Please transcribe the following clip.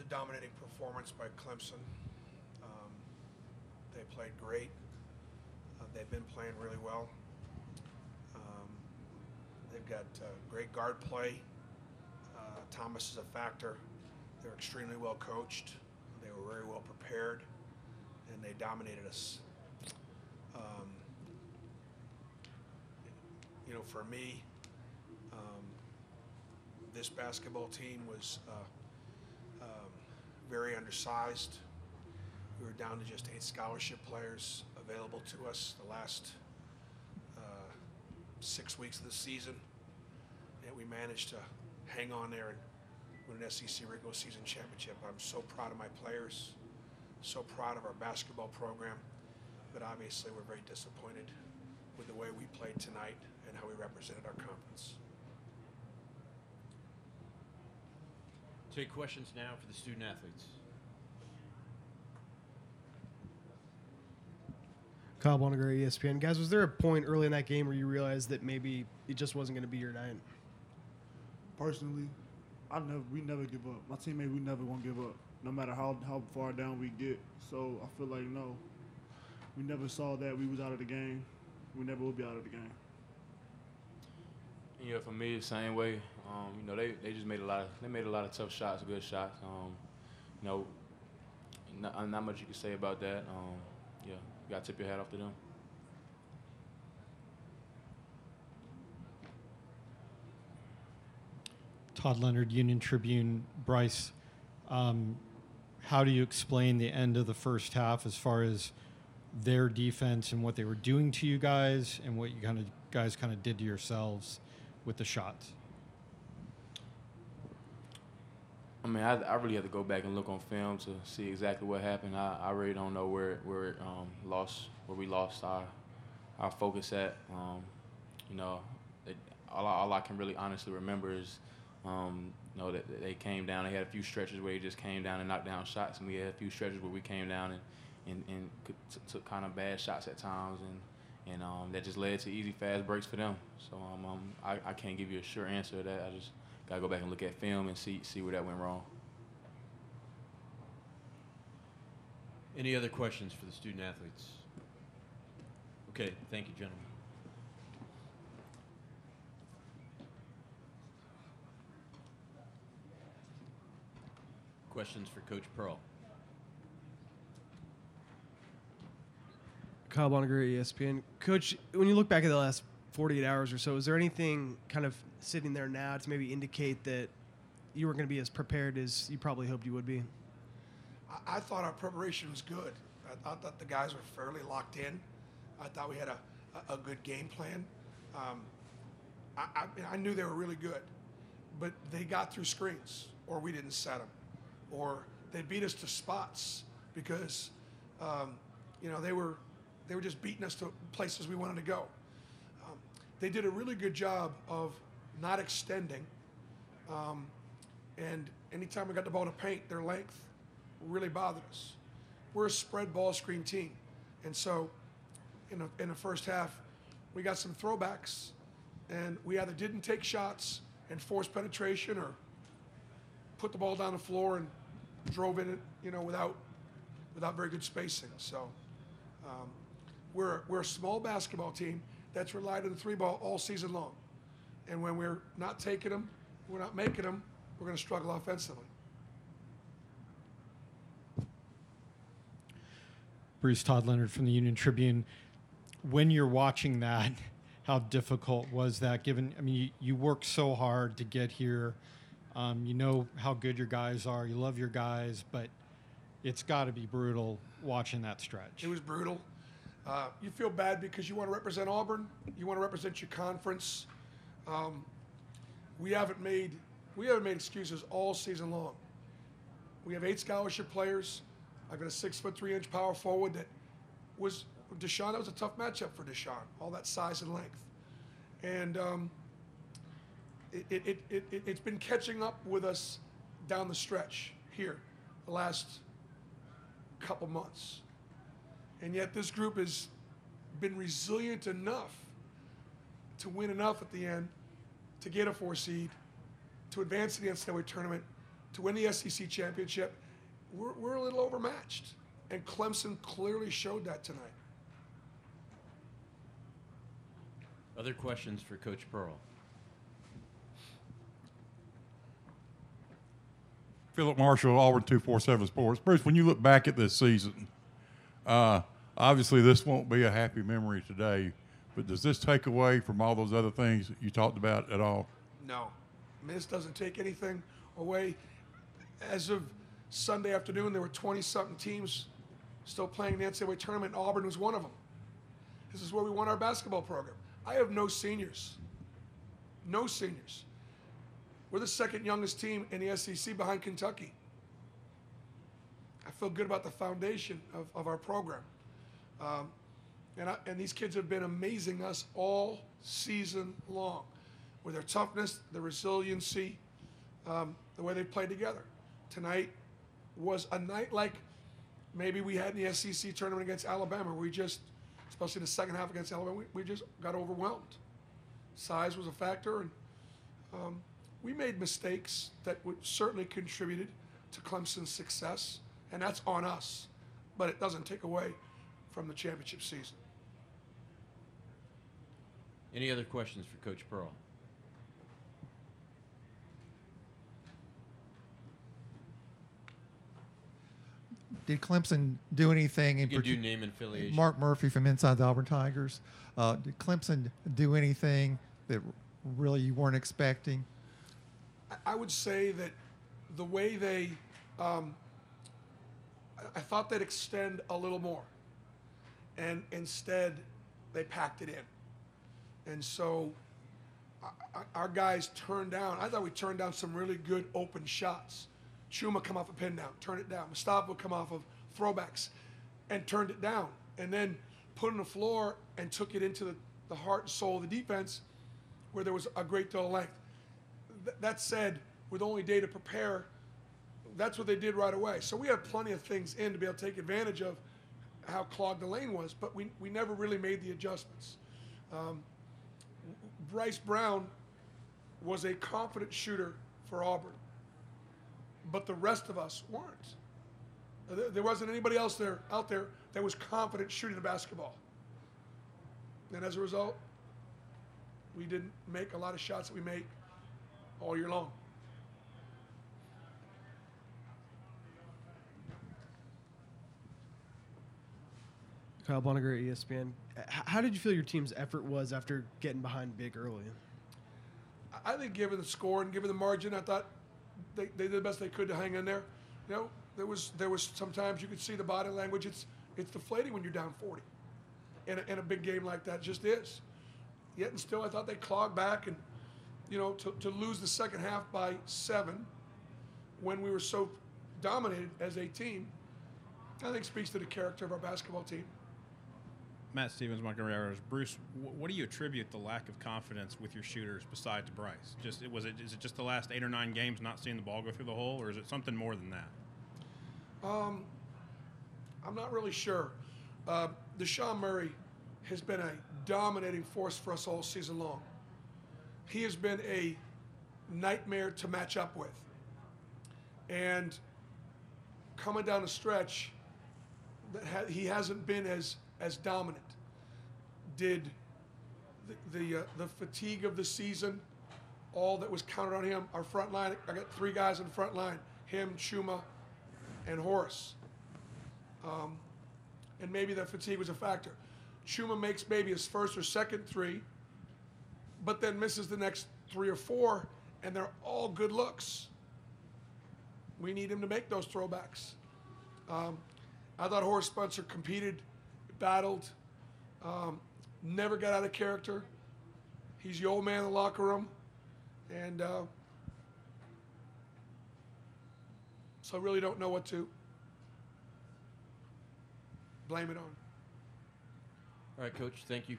dominating performance by Clemson. They played great. They've been playing really well. They've got great guard play. Thomas is a factor. They're extremely well coached. They were very well prepared, and they dominated us. For me, this basketball team was very undersized. We were down to just 8 scholarship players available to us the last 6 weeks of the season. And we managed to hang on there and win an SEC regular season championship. I'm so proud of my players, so proud of our basketball program, but obviously we're very disappointed with the way we played tonight and how we represented our conference. Take questions now for the student athletes. Kyle Bonnegar, ESPN. Guys, was there a point early in that game where you realized that maybe it just wasn't going to be your night? Personally, we never give up. My teammate, we never gonna give up, no matter how far down we get. So I feel like no, we never saw that we was out of the game. We never will be out of the game. Yeah, for me, the same way. They just made a lot of tough shots, good shots. Not much you can say about that. You got to tip your hat off to them. Todd Leonard, Union Tribune. Bryce, how do you explain the end of the first half as far as their defense and what they were doing to you guys and what you guys did to yourselves with the shots? I mean, I really had to go back and look on film to see exactly what happened. I really don't know where we lost our focus at. All I can really honestly remember is that they came down. They had a few stretches where they just came down and knocked down shots, and we had a few stretches where we came down and took kind of bad shots at times, and that just led to easy, fast breaks for them. So I can't give you a sure answer to that. I just got to go back and look at film and see where that went wrong. Any other questions for the student athletes? Okay, thank you, gentlemen. Questions for Coach Pearl? Kyle Bonnegar, ESPN. Coach, when you look back at the last 48 hours or so, is there anything kind of sitting there now to maybe indicate that you were going to be as prepared as you probably hoped you would be? I thought our preparation was good. I thought that the guys were fairly locked in. I thought we had a good game plan. I knew they were really good, but they got through screens, or we didn't set them, or they beat us to spots because they were just beating us to places we wanted to go. They did a really good job of not extending, and anytime we got the ball to paint, their length really bothered us. We're a spread ball screen team, and so in the first half, we got some throwbacks, and we either didn't take shots and force penetration, or put the ball down the floor and drove in it, without very good spacing. So we're a small basketball team that's relied on the 3-ball all season long, and when we're not taking them, we're not making them, we're going to struggle offensively. Bruce, Todd Leonard from the Union Tribune. When you're watching that, how difficult was that? Given, you worked so hard to get here. You know how good your guys are. You love your guys, but it's got to be brutal watching that stretch. It was brutal. You feel bad because you want to represent Auburn. You want to represent your conference. We haven't made excuses all season long. We have 8 scholarship players. I've got a 6'3" power forward that was Deshaun. That was a tough matchup for Deshaun. All that size and length, and it's been catching up with us down the stretch here the last couple months. And yet this group has been resilient enough to win enough at the end to get a 4 seed, to advance to the NCAA tournament, to win the SEC championship, we're a little overmatched. And Clemson clearly showed that tonight. Other questions for Coach Pearl? Philip Marshall, Auburn 247 Sports. Bruce, when you look back at this season, obviously this won't be a happy memory today, but does this take away from all those other things that you talked about at all? No. I mean, this doesn't take anything away. As of Sunday afternoon, there were 20-something teams still playing the NCAA tournament, and Auburn was one of them. This is where we won our basketball program. I have no seniors. No seniors. We're the second youngest team in the SEC behind Kentucky. I feel good about the foundation of our program. And these kids have been amazing us all season long with their toughness, their resiliency, the way they played together. Tonight was a night like maybe we had in the SEC tournament against Alabama. We just, especially the second half against Alabama, we just got overwhelmed. Size was a factor, and we made mistakes that would certainly contributed to Clemson's success, and that's on us. But it doesn't take away from the championship season. Any other questions for Coach Pearl? Did Clemson do anything in You can do particular? name and affiliation. Mark Murphy from Inside the Auburn Tigers. Did Clemson do anything that really you weren't expecting? I would say that the way they, I thought they'd extend a little more, and instead they packed it in. And so our guys turned down, I thought we turned down some really good open shots. Chuma come off a pin down, turn it down. Mustafa would come off of throwbacks and turned it down. And then put on the floor and took it into the heart and soul of the defense where there was a great deal of length. That said, with only day to prepare, that's what they did right away. So we have plenty of things in to be able to take advantage of how clogged the lane was, but we never really made the adjustments. Bryce Brown was a confident shooter for Auburn, but the rest of us weren't. There wasn't anybody else out there that was confident shooting the basketball. And as a result, we didn't make a lot of shots that we make all year long. Kyle Bonneger, ESPN. How did you feel your team's effort was after getting behind big early? I think given the score and given the margin, I thought they did the best they could to hang in there. You know, there was sometimes you could see the body language. It's deflating when you're down 40 in a big game like that. It just is. Yet and still, I thought they clawed back, and you know, to lose the second half by 7 when we were so dominated as a team, I think speaks to the character of our basketball team. Matt Stevens, Montgomery Hours. Bruce, what do you attribute the lack of confidence with your shooters besides Bryce? Is it just the last 8 or 9 games not seeing the ball go through the hole, or is it something more than that? I'm not really sure. Deshaun Murray has been a dominating force for us all season long. He has been a nightmare to match up with. And coming down the stretch, he hasn't been as dominant. Did the fatigue of the season, all that was counted on him, our front line, I got 3 guys in the front line, him, Chuma, and Horace. And maybe that fatigue was a factor. Chuma makes maybe his first or second 3, but then misses the next 3 or 4, and they're all good looks. We need him to make those throwbacks. I thought Horace Spencer competed, battled, never got out of character. He's the old man in the locker room, and so I really don't know what to blame it on. All right, Coach, thank you.